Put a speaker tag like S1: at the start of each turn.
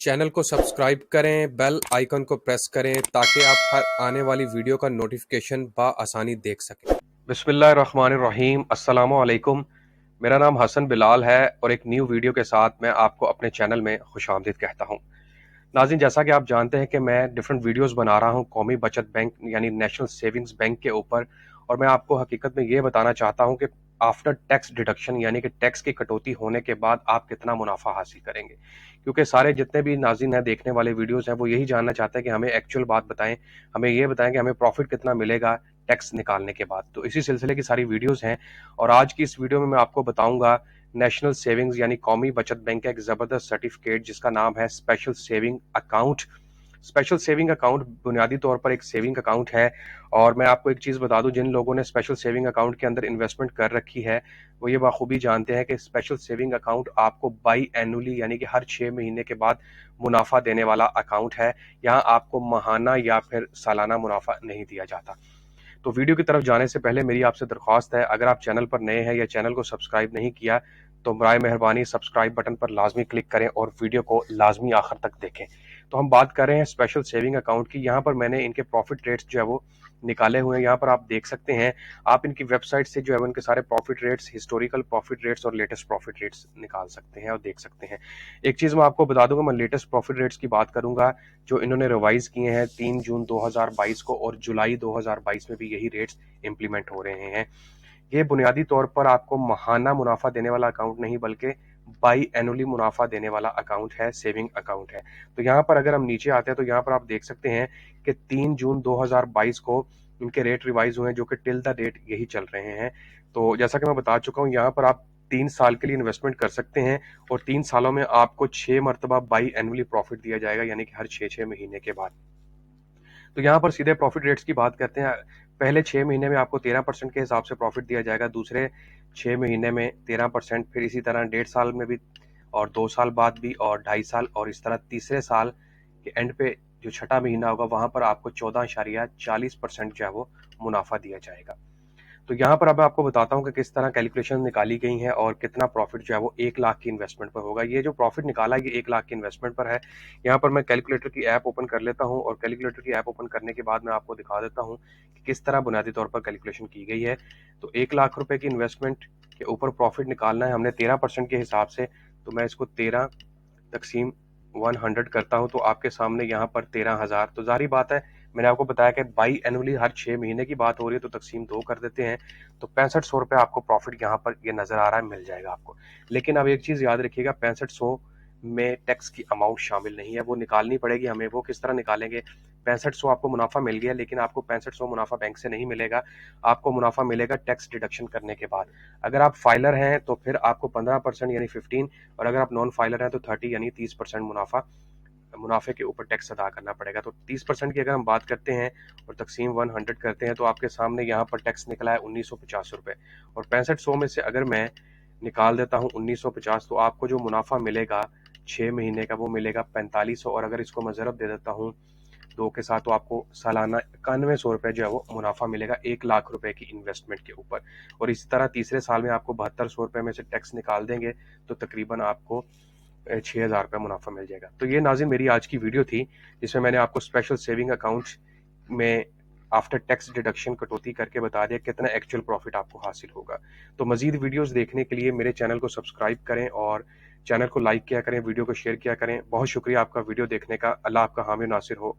S1: Channel को subscribe करें, bell icon को प्रेस करें ताकि आप हर आने वाली वीडियो का नोटिफिकेशन आसानी देख सकें। बिस्मिल्लाहिर्रहमानिर्रहीम, अस्सलामु अलैकुम। मेरा नाम हसन बिलाल है और एक न्यू वीडियो के साथ मैं आपको अपने चैनल में खुशामदीद कहता हूँ। नाज़रीन, जैसा कि आप जानते हैं कि मैं डिफरेंट वीडियोस बना रहा हूँ कौमी बचत बैंक यानी नेशनल सेविंग्स बैंक के ऊपर, और मैं आपको हकीकत में ये बताना चाहता हूँ कि आफ्टर टैक्स डिडक्शन यानी कि टैक्स की कटौती होने के बाद आप कितना मुनाफा हासिल करेंगे। क्योंकि सारे जितने भी नाज़रीन हैं देखने वाले वीडियोस हैं वो यही जानना चाहते हैं कि हमें एक्चुअल बात बताएं, हमें ये बताएं कि हमें प्रॉफिट कितना मिलेगा टैक्स निकालने के बाद। तो इसी सिलसिले की सारी वीडियोस हैं और आज की इस वीडियो में मैं आपको बताऊंगा नेशनल सेविंग्स यानी कौमी बचत बैंक का एक जबरदस्त सर्टिफिकेट जिसका नाम है special saving account. Special saving account बुनियादी तौर पर एक सेविंग अकाउंट है। और मैं आपको एक चीज बता दूं, जिन लोगों ने स्पेशल सेविंग अकाउंट के अंदर इन्वेस्टमेंट कर रखी है वो ये बाखूबी जानते हैं कि स्पेशल सेविंग अकाउंट आपको बाई एनुअली यानी कि हर 6 महीने के बाद मुनाफा देने वाला अकाउंट है। यहाँ आपको माहाना या फिर सालाना मुनाफा नहीं दिया जाता। तो वीडियो की तरफ जाने से पहले मेरी आपसे दरख्वास्त है, अगर आप चैनल पर नए हैं या चैनल को सब्सक्राइब नहीं किया तो बराए मेहरबानी सब्सक्राइब बटन पर लाजमी क्लिक करें और वीडियो को लाजमी आखिर तक देखें। तो हम बात कर रहे हैं स्पेशल सेविंग अकाउंट की। यहाँ पर मैंने इनके प्रॉफिट रेट्स जो है वो निकाले हुए हैं, यहाँ पर आप देख सकते हैं। आप इनकी वेबसाइट से जो है उनके सारे profit rates, historical profit rates और लेटेस्ट प्रॉफिट रेट्स निकाल सकते हैं और देख सकते हैं। एक चीज मैं आपको बता दूंगा, मैं लेटेस्ट प्रॉफिट रेट्स की बात करूंगा जो इन्होंने रिवाइज किए हैं 3 जून 2022 को, और जुलाई 2022 में भी यही रेट्स इंप्लीमेंट हो रहे हैं। ये बुनियादी तौर पर आपको महाना मुनाफा देने वाला अकाउंट नहीं बल्कि बाई एनुअली मुनाफा देने वाला अकाउंट है, सेविंग अकाउंट है। तो यहाँ पर अगर हम नीचे आते हैं तो यहाँ पर आप देख सकते हैं कि 3 जून 2022 को इनके रेट रिवाइज हुए हैं जो कि टिल द डेट यही चल रहे हैं। तो जैसा कि मैं बता चुका हूँ, यहाँ पर आप 3 साल के लिए इन्वेस्टमेंट कर सकते हैं और 3 सालों में आपको 6 मरतबा बाई एनुअली प्रॉफिट दिया जाएगा यानी कि हर 6 महीने के बाद। तो यहाँ पर सीधे प्रॉफिट रेट्स की बात करते हैं। पहले 6 महीने में आपको 13% के हिसाब से प्रॉफिट दिया जाएगा, दूसरे 6 महीने में 13%, फिर इसी तरह 1.5 साल में भी, और 2 साल बाद भी, और 2.5 साल, और इस तरह तीसरे साल के एंड पे जो छठा महीना होगा वहां पर आपको 14.40% जो है वो मुनाफा दिया जाएगा। तो यहाँ पर अब मैं आपको बताता हूँ कि किस तरह कैलकुलेशन निकाली गई है और कितना प्रॉफिट जो है वो 1 लाख की इन्वेस्टमेंट पर होगा। ये जो प्रॉफिट निकाला है ये 1 लाख की इन्वेस्टमेंट पर है। यहाँ पर मैं कैलकुलेटर की ऐप ओपन कर लेता हूँ और कैलकुलेटर की ऐप ओपन करने के बाद मैं आपको दिखा देता हूँ कि किस तरह बुनियादी तौर पर कैलकुलेशन की गई है। तो 1 लाख रुपए की इन्वेस्टमेंट के ऊपर प्रॉफिट निकालना है हमने 13% के हिसाब से। तो मैं इसको 13 तकसीम 100 करता हूं तो आपके सामने यहाँ पर 13,000। तो जारी बात है, मैंने आपको बताया कि बाई एनुअली हर 6 महीने की बात हो रही है तो तकसीम 2 कर देते हैं। तो 6500 रुपये आपको प्रॉफिट यहाँ पर ये नजर आ रहा है, मिल जाएगा आपको। लेकिन अब एक चीज याद रखिएगा, 6500 में टैक्स की अमाउंट शामिल नहीं है, वो निकालनी पड़ेगी हमें। वो किस तरह निकालेंगे? 6500 आपको मुनाफा मिल गया लेकिन आपको 6500 मुनाफा बैंक से नहीं मिलेगा, आपको मुनाफा मिलेगा टैक्स डिडक्शन करने के बाद। अगर आप फाइलर हैं तो फिर आपको 15% यानी 15, और अगर आप नॉन फाइलर हैं तो 30 यानी 30% मुनाफे के ऊपर टैक्स अदा करना पड़ेगा। तो 30% की अगर हम बात करते हैं और तकसीम 100 करते हैं तो आपके सामने यहाँ पर टैक्स निकला है 1950 रुपये। और 6500 में से अगर मैं निकाल देता हूँ 1950 तो आपको जो मुनाफा मिलेगा 6 महीने का वो मिलेगा 4500, और अगर इसको मैं ज़रब दे देता हूँ 2 के साथ तो आपको सालाना 9100 रुपये जो है वो मुनाफा मिलेगा 1 लाख रुपए की इन्वेस्टमेंट के ऊपर। और इसी तरह तीसरे साल में आपको 7200 रुपये में से टैक्स निकाल देंगे तो तकरीबन आपको 6,000 रुपये मुनाफा मिल जाएगा। तो ये नाज़रीन मेरी आज की वीडियो थी जिसमें मैंने आपको स्पेशल सेविंग अकाउंट में आफ्टर टैक्स डिडक्शन कटौती करके बता दिया कितना एक्चुअल प्रॉफिट आपको हासिल होगा। तो मजीद वीडियोस देखने के लिए मेरे चैनल को सब्सक्राइब करें और चैनल को लाइक किया करें, वीडियो को शेयर किया करें। बहुत शुक्रिया आपका वीडियो देखने का। अल्लाह आपका हामी नासिर हो।